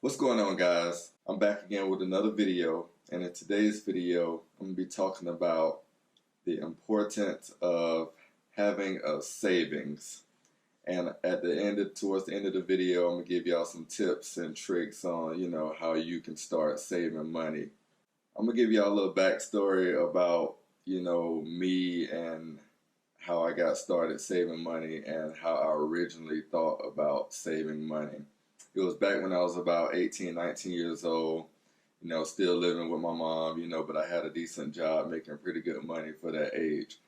What's going on, guys? I'm back again with another video, and in today's video I'm going to be talking about the importance of having a savings. And towards the end of the video, I'm going to give y'all some tips and tricks on how you can start saving money. I'm going to give y'all a little backstory about me and how I got started saving money and how I originally thought about saving money. It was back when I was about 18, 19 years old, still living with my mom, but I had a decent job making pretty good money for that age.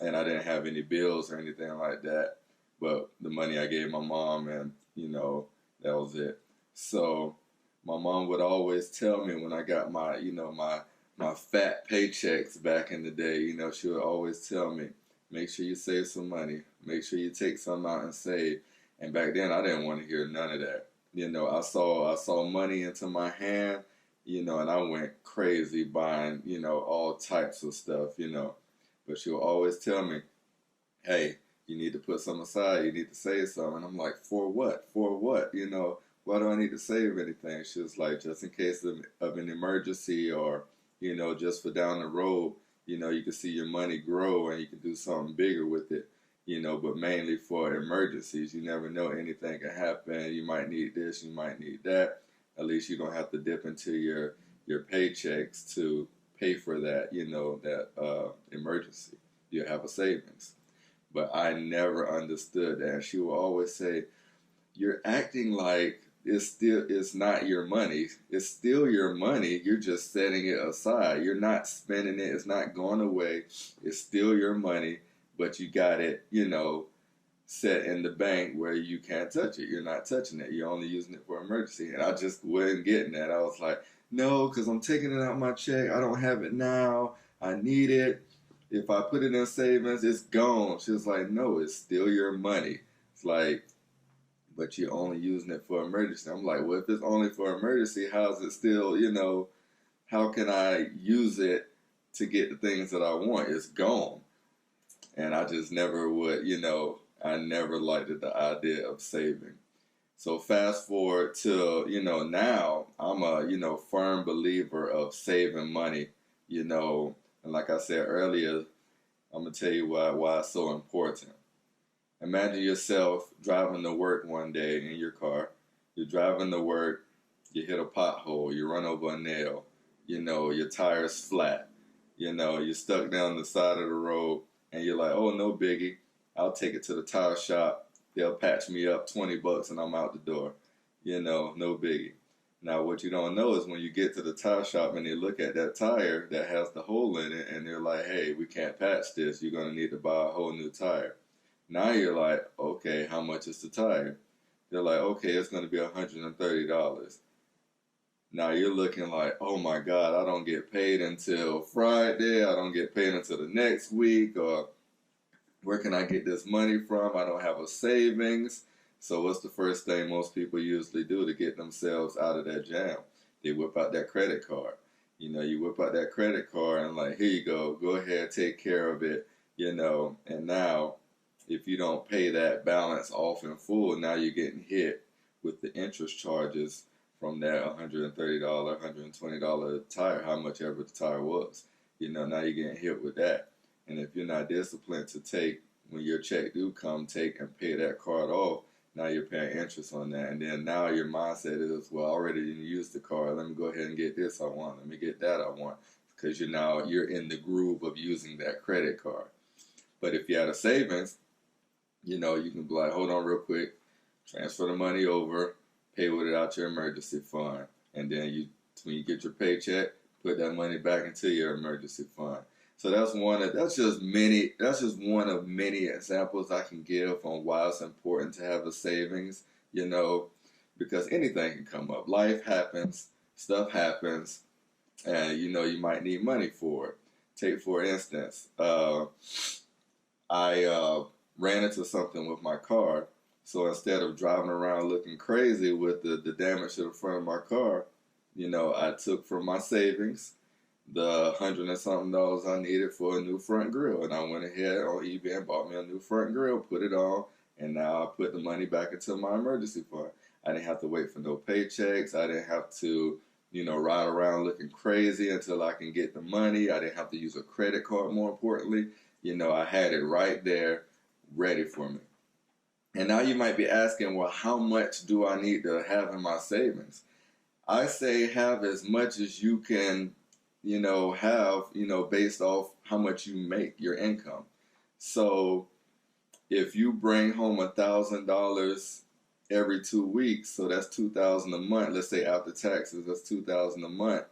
And I didn't have any bills or anything like that, but the money I gave my mom, and, that was it. So my mom would always tell me when I got my fat paychecks back in the day, she would always tell me, make sure you save some money, make sure you take some out and save. And back then I didn't want to hear none of that. I saw money into my hand, and I went crazy buying, all types of stuff, But she'll always tell me, hey, you need to put some aside, you need to save some. And I'm like, for what? For what? Why do I need to save anything? She was like, just in case of an emergency, or, just for down the road, you can see your money grow and you can do something bigger with it. But mainly for emergencies. You never know, anything can happen. You might need this, you might need that. At least you don't have to dip into your paychecks to pay for that, that emergency. You have a savings. But I never understood that. And she will always say, you're acting like it's not your money. It's still your money. You're just setting it aside. You're not spending it. It's not going away. It's still your money. But you got it, set in the bank where you can't touch it. You're not touching it. You're only using it for emergency. And I just wasn't getting that. I was like, no, because I'm taking it out my check. I don't have it now. I need it. If I put it in savings, it's gone. She was like, no, it's still your money. It's like, but you're only using it for emergency. I'm like, well, if it's only for emergency, how is it still, how can I use it to get the things that I want? It's gone. And I just never would, I never liked the idea of saving. So fast forward to, now I'm a, firm believer of saving money, and like I said earlier, I'm going to tell you why it's so important. Imagine yourself driving to work one day in your car. You're driving to work, you hit a pothole, you run over a nail, your tire's flat, you're stuck down the side of the road. And you're like, oh, no biggie. I'll take it to the tire shop. They'll patch me up $20 and I'm out the door. No biggie. Now, what you don't know is when you get to the tire shop and they look at that tire that has the hole in it and they're like, hey, we can't patch this. You're going to need to buy a whole new tire. Now you're like, okay, how much is the tire? They're like, okay, it's going to be $130. Now you're looking like, oh my God, I don't get paid until Friday. I don't get paid until the next week. Or where can I get this money from? I don't have a savings. So what's the first thing most people usually do to get themselves out of that jam? They whip out that credit card. You whip out that credit card and like, here you go. Go ahead, take care of it. And now if you don't pay that balance off in full, now you're getting hit with the interest charges from that $130, $120 tire, how much ever the tire was. Now you're getting hit with that. And if you're not disciplined to take, when your check do come, take and pay that card off, now you're paying interest on that. And then now your mindset is, well, I already used the card. Let me go ahead and get this I want. Let me get that I want. Because you're in the groove of using that credit card. But if you had a savings, you can be like, hold on real quick, transfer the money over, pay with it out your emergency fund, and then when you get your paycheck, put that money back into your emergency fund. So that's just one of many examples I can give on why it's important to have a savings, because anything can come up. Life happens, stuff happens, and you might need money for it. Take for instance, I ran into something with my car. So instead of driving around looking crazy with the damage to the front of my car, I took from my savings the $100 and something I needed for a new front grill. And I went ahead on eBay and bought me a new front grill, put it on, and now I put the money back into my emergency fund. I didn't have to wait for no paychecks. I didn't have to, ride around looking crazy until I can get the money. I didn't have to use a credit card, more importantly. I had it right there ready for me. And now you might be asking, well, how much do I need to have in my savings? I say have as much as you can, have, based off how much you make, your income. So if you bring home $1,000 every 2 weeks, so that's $2,000 a month. Let's say after taxes, that's $2,000 a month.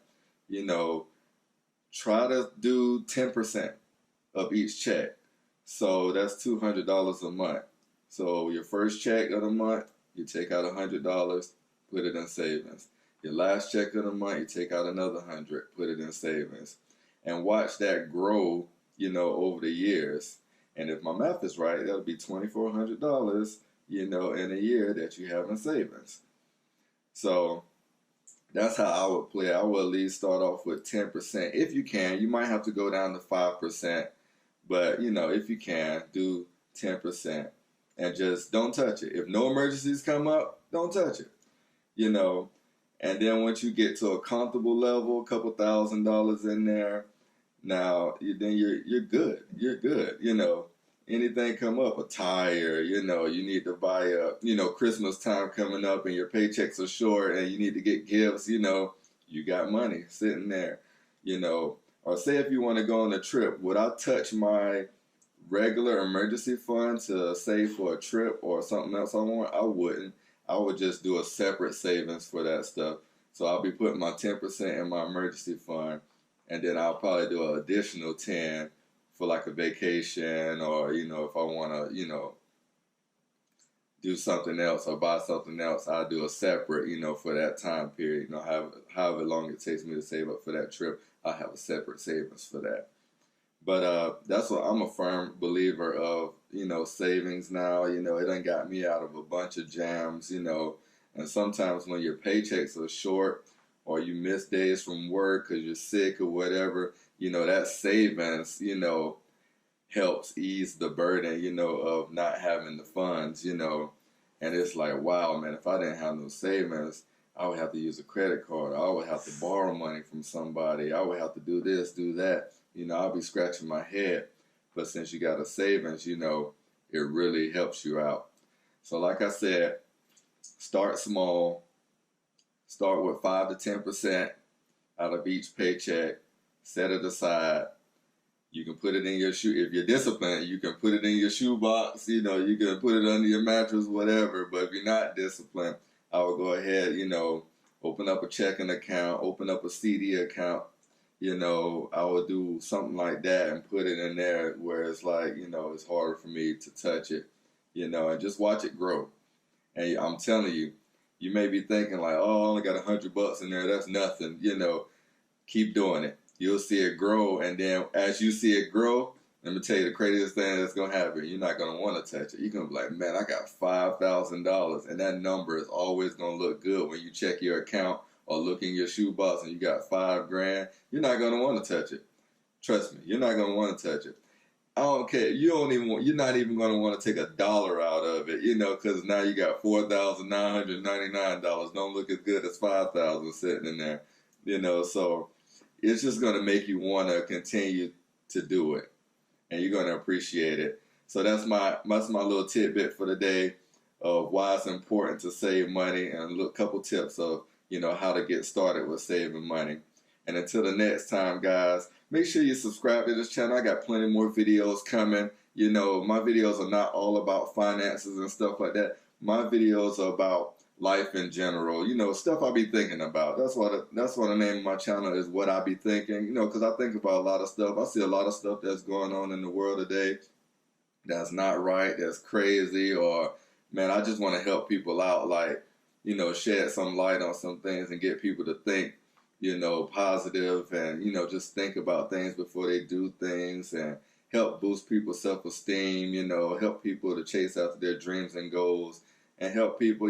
Try to do 10% of each check. So that's $200 a month. So your first check of the month, you take out $100, put it in savings. Your last check of the month, you take out another $100, put it in savings, and watch that grow, over the years. And if my math is right, that'll be $2,400, in a year that you have in savings. So that's how I would play. I would at least start off with 10%. If you can, you might have to go down to 5%. But, if you can, do 10%. And just don't touch it. If no emergencies come up, don't touch it. And then once you get to a comfortable level, a couple $1,000s in there, now then you're good. You're good. Anything come up, a tire, you need to buy Christmas time coming up and your paychecks are short and you need to get gifts, you got money sitting there, Or say if you want to go on a trip, would I touch my regular emergency fund to save for a trip or something else I want? I wouldn't. I would just do a separate savings for that stuff. So I'll be putting my 10% in my emergency fund, and then I'll probably do an additional 10 for like a vacation, or if I want to do something else or buy something else, I'll do a separate for that time period. However long it takes me to save up for that trip, I'll have a separate savings for that. But that's what I'm a firm believer of, savings now. It done got me out of a bunch of jams, and sometimes when your paychecks are short or you miss days from work because you're sick or whatever, that savings, helps ease the burden, of not having the funds, and it's like, wow, man, if I didn't have no savings, I would have to use a credit card. I would have to borrow money from somebody. I would have to do this, do that. I'll be scratching my head. But since you got a savings, it really helps you out. So like I said, start small. Start with 5 to 10% out of each paycheck. Set it aside. You can put it in your shoe. If you're disciplined, you can put it in your shoebox. You can put it under your mattress, whatever. But if you're not disciplined, I would go ahead, open up a checking account, open up a CD account. I would do something like that and put it in there where it's like, it's harder for me to touch it, and just watch it grow. And I'm telling you, you may be thinking like, oh, I only got $100 in there. That's nothing. Keep doing it. You'll see it grow. And then as you see it grow, let me tell you the craziest thing that's going to happen. You're not going to want to touch it. You're going to be like, man, I got $5,000. And that number is always going to look good when you check your account or look in your shoebox and you got $5,000. You're not going to want to touch it. Trust me, you're not going to want to touch it. I don't care. You're not even going to want to take $1 out of it, because now you got $4,999. Don't look as good as $5,000 sitting in there, So it's just going to make you want to continue to do it, and you're going to appreciate it. So that's my little tidbit for the day of why it's important to save money, and a couple tips of how to get started with saving money. And until the next time, guys, make sure you subscribe to this channel. I got plenty more videos coming. My videos are not all about finances and stuff like that. My videos are about life in general, stuff I be thinking about. That's why the name of my channel is What I Be Thinking, because I think about a lot of stuff. I see a lot of stuff that's going on in the world today that's not right, that's crazy, or, man, I just want to help people out, like, shed some light on some things and get people to think, positive, and, just think about things before they do things, and help boost people's self-esteem, help people to chase after their dreams and goals, and help people,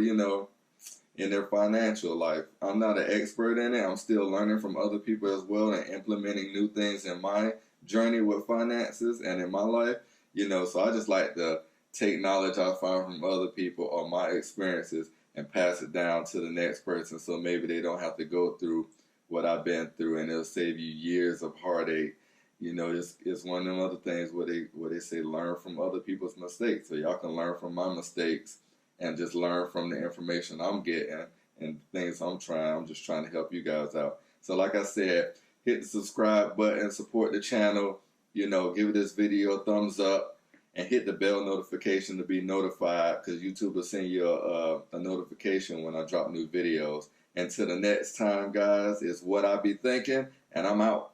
in their financial life. I'm not an expert in it. I'm still learning from other people as well and implementing new things in my journey with finances and in my life, so I just like to take knowledge I find from other people or my experiences and pass it down to the next person, so maybe they don't have to go through what I've been through, and it'll save you years of heartache. You know, it's one of them other things where they say learn from other people's mistakes, so y'all can learn from my mistakes and just learn from the information I'm getting and things I'm trying. I'm just trying to help you guys out. So like I said, hit the subscribe button, support the channel, you know, give this video a thumbs up, and hit the bell notification to be notified, because YouTube will send you a notification when I drop new videos. Until the next time, guys, it's What I Be Thinking, and I'm out.